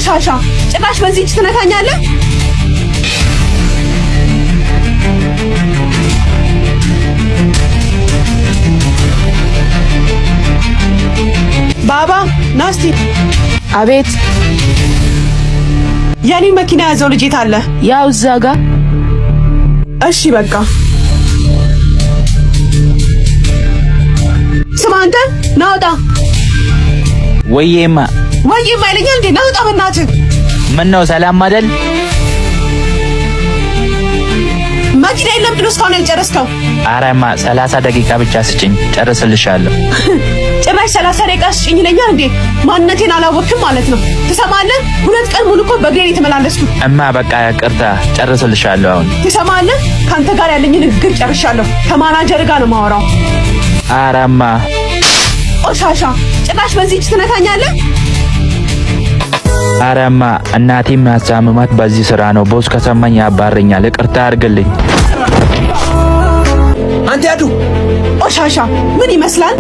ቆሻሻ ጭራሽ በዚህ እጅ ትነካኛለህ? ባባ ናስቲ። አቤት። የኔ መኪና ያዘው ልጅ የት አለ? ያው እዛ ጋር። እሺ በቃ ስማ አንተ ናውጣ። ወይዬማ ይለኛል እንዴ? ናውጣ በእናትህ። ምን ነው ሰላም አይደል? መኪና የለም ብሎ እስካሁን ያልጨረስከው? አረማ 30 ደቂቃ ብቻ ስጭኝ ጨርስልሻለሁ። ጭራሽ 30 ደቂቃ ስጭኝ ይለኛል እንዴ? ማንነቴን አላወቅም ማለት ነው። ትሰማለህ? 2 ቀን ሙሉ እኮ በእግሬ የተመላለስኩት። እማ በቃ ቅርታ ጨርስልሻለሁ። አሁን ትሰማለህ? ካንተ ጋር ያለኝ ንግግር ጨርሻለሁ። ከማናጀር ጋር ነው የማወራው። አረማ ቆሻሻ ጭራሽ በዚህ እጅ ትነካኛለህ? አረማ እናቴ የሚያሳምማት በዚህ ስራ ነው። ቦስ ከሰማኝ ያባረኛል። ይቅርታ አድርግልኝ። አንተ ያዱ ቆሻሻ ምን ይመስላል?